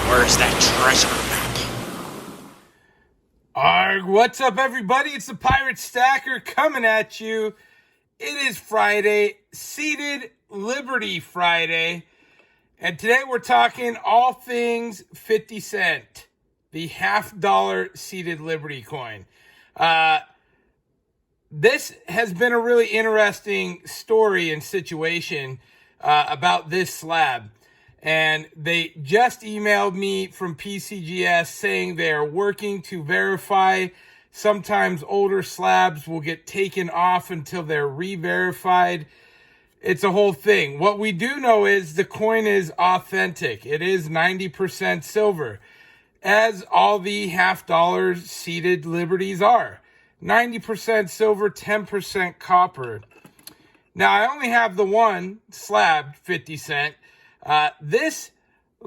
Where's that treasure map? Arg, what's up, everybody? It's the Pirate Stacker coming at you. It is Friday, Seated Liberty Friday, and today we're talking all things 50 cent, the $half seated Liberty coin. This has been a really interesting story and situation about this slab. And they just emailed me from PCGS saying they are working to verify. Sometimes older slabs will get taken off until they're re-verified. It's a whole thing. What we do know is the coin is authentic. It is 90% silver, as all the $half seated Liberties are. 90% silver, 10% copper. Now, I only have the one slabbed 50 cent. Let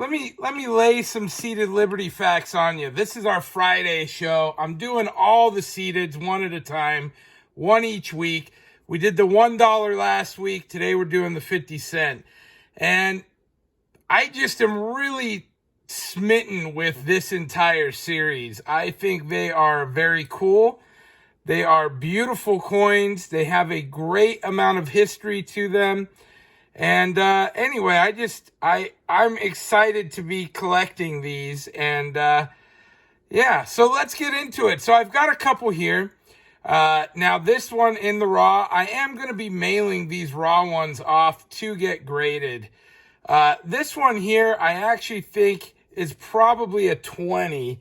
me lay some seated Liberty facts on you. This is our Friday show. I'm doing all the seateds one at a time, one each week. We did the $1 last week. Today we're doing the 50 cent. And I just am really smitten with this entire series. I think they are very cool. They are beautiful coins. They have a great amount of history to them. And anyway, I'm excited to be collecting these. And yeah, so let's get into it. So I've got a couple here. Now this one in the raw, I am going to be mailing these raw ones off to get graded. This one here, I actually think is probably a 20.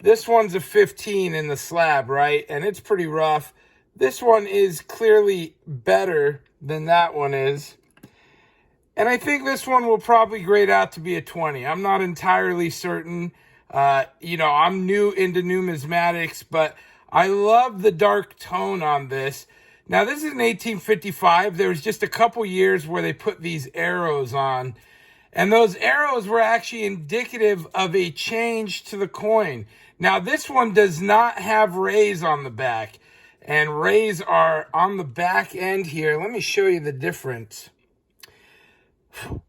This one's a 15 in the slab, right? And it's pretty rough. This one is clearly better than that one is. And I think this one will probably grade out to be a 20. I'm not entirely certain. I'm new into numismatics, but I love the dark tone on this. Now, this is in 1855. There was just a couple years where they put these arrows on. And those arrows were actually indicative of a change to the coin. Now, this one does not have rays on the back. And rays are on the back end here. Let me show you the difference.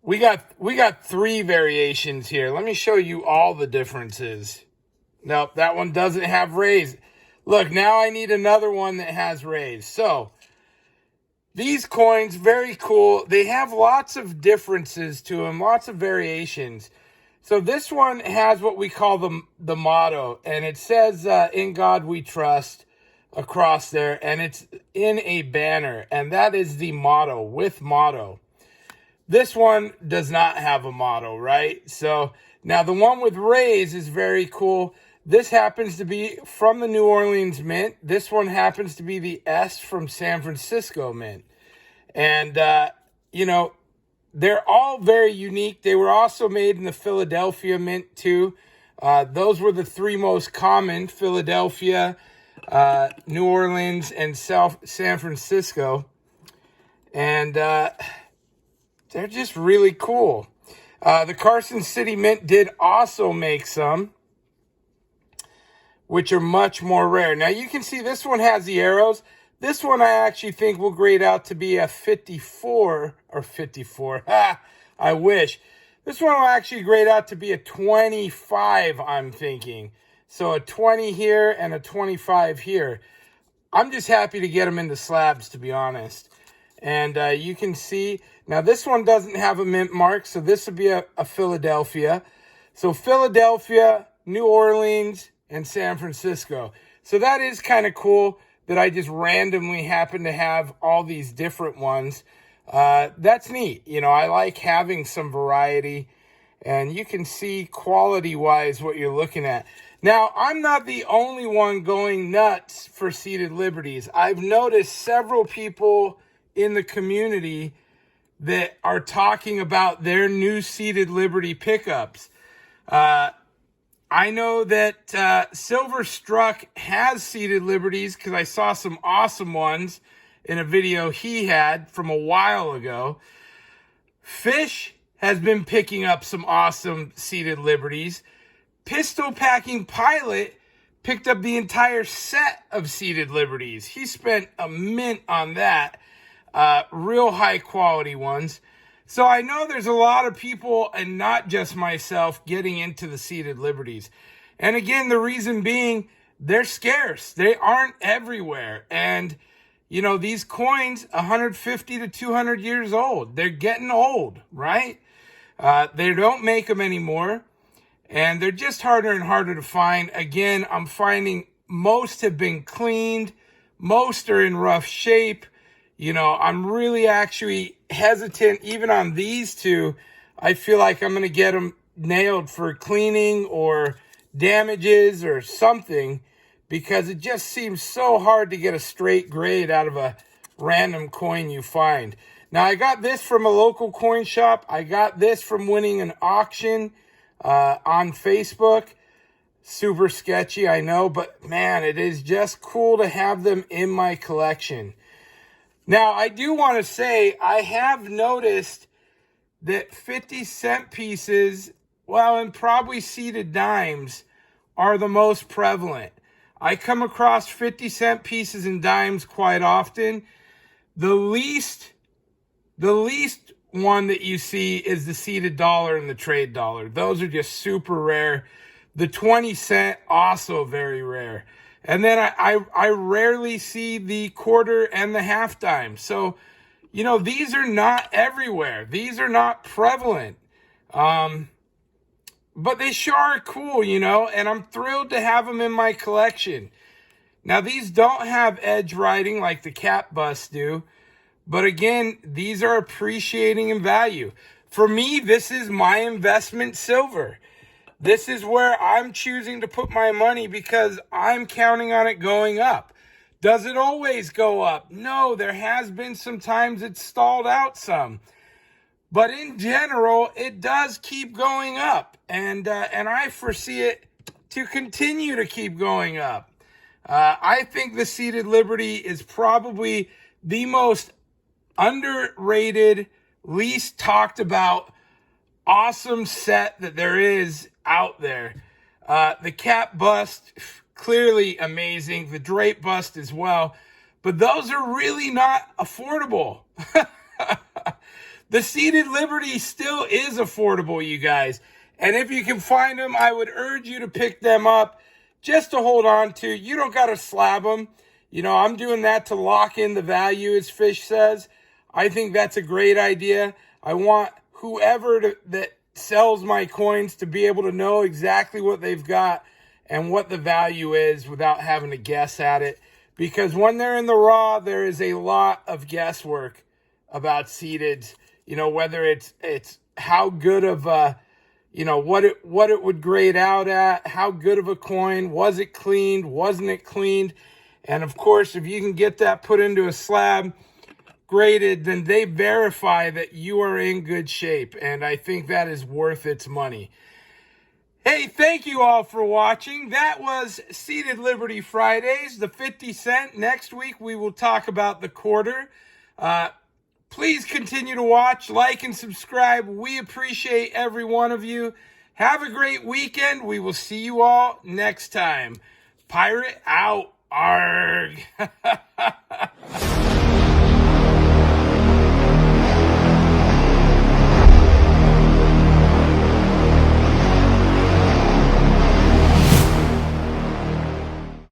We got three variations here. Let me show you all the differences. Nope, that one doesn't have rays. Look, now I need another one that has rays. So, these coins, very cool. They have lots of differences to them, lots of variations. So this one has what we call the motto, and it says, "In God we trust," across there, and it's in a banner, and that is the motto, with motto. This one does not have a motto, right? So now the one with rays is very cool. This happens to be from the New Orleans Mint. This one happens to be the S from San Francisco Mint. And, they're all very unique. They were also made in the Philadelphia Mint too. Those were the three most common: Philadelphia, New Orleans, and San Francisco. And, they're just really cool. The Carson City Mint did also make some, which are much more rare. Now, you can see this one has the arrows. This one I actually think will grade out to be a 54, or 54. I wish. This one will actually grade out to be a 25, I'm thinking. So a 20 here and a 25 here. I'm just happy to get them into slabs, to be honest. And you can see, now this one doesn't have a mint mark, so this would be a Philadelphia. So Philadelphia, New Orleans, and San Francisco. So that is kind of cool that I just randomly happen to have all these different ones. That's neat. I like having some variety, and you can see quality-wise what you're looking at. Now, I'm not the only one going nuts for seated Liberties. I've noticed several people in the community that are talking about their new seated Liberty pickups. I know that Silver Struck has seated Liberties because I saw some awesome ones in a video he had from a while ago. Fish has been picking up some awesome seated Liberties. Pistol Packing Pilot picked up the entire set of seated Liberties. He spent a mint on that. Real high quality ones. So I know there's a lot of people, and not just myself, getting into the seated liberties. And again, the reason being, they're scarce. They aren't everywhere. And, you know, these coins, 150 to 200 years old, they're getting old, right? They don't make them anymore. And they're just harder and harder to find. Again, I'm finding most have been cleaned. Most are in rough shape. You know, I'm really actually hesitant even on these two. I feel like I'm going to get them nailed for cleaning or damages or something, because it just seems so hard to get a straight grade out of a random coin you find. Now, I got this from a local coin shop. I got this from winning an auction on Facebook. Super sketchy, I know, but man, it is just cool to have them in my collection. Now, I do want to say, I have noticed that 50-cent pieces, well, and probably seated dimes, are the most prevalent. I come across 50-cent pieces and dimes quite often. The least one that you see is the seated dollar and the trade dollar. Those are just super rare. The 20-cent, also very rare. And then I rarely see the quarter and the half dime. So, you know, these are not everywhere. These are not prevalent. But they sure are cool, you know, and I'm thrilled to have them in my collection. Now, these don't have edge writing like the cap busts do. But again, these are appreciating in value. For me, this is my investment silver. This is where I'm choosing to put my money because I'm counting on it going up. Does it always go up? No, there has been some times it's stalled out some. But in general, it does keep going up. And I foresee it to continue to keep going up. I think the seated Liberty is probably the most underrated, least talked about, awesome set that there is out there. The cap bust, clearly amazing. The drape bust as well. But those are really not affordable. The seated Liberty still is affordable, you guys. And if you can find them, I would urge you to pick them up just to hold on to. You don't got to slab them. You know, I'm doing that to lock in the value, as Fish says. I think that's a great idea. I want whoever that sells my coins to be able to know exactly what they've got and what the value is without having to guess at it. Because when they're in the raw, there is a lot of guesswork about seededs. You know, whether it's how good of a, you know, what it would grade out at, how good of a coin, was it cleaned, wasn't it cleaned? And of course, if you can get that put into a slab, graded, then they verify that you are in good shape. And I think that is worth its money. Hey, thank you all for watching. That was Seated Liberty Fridays, the 50 cent. Next week, we will talk about the quarter. Please continue to watch, like, and subscribe. We appreciate every one of you. Have a great weekend. We will see you all next time. Pirate out. Arg.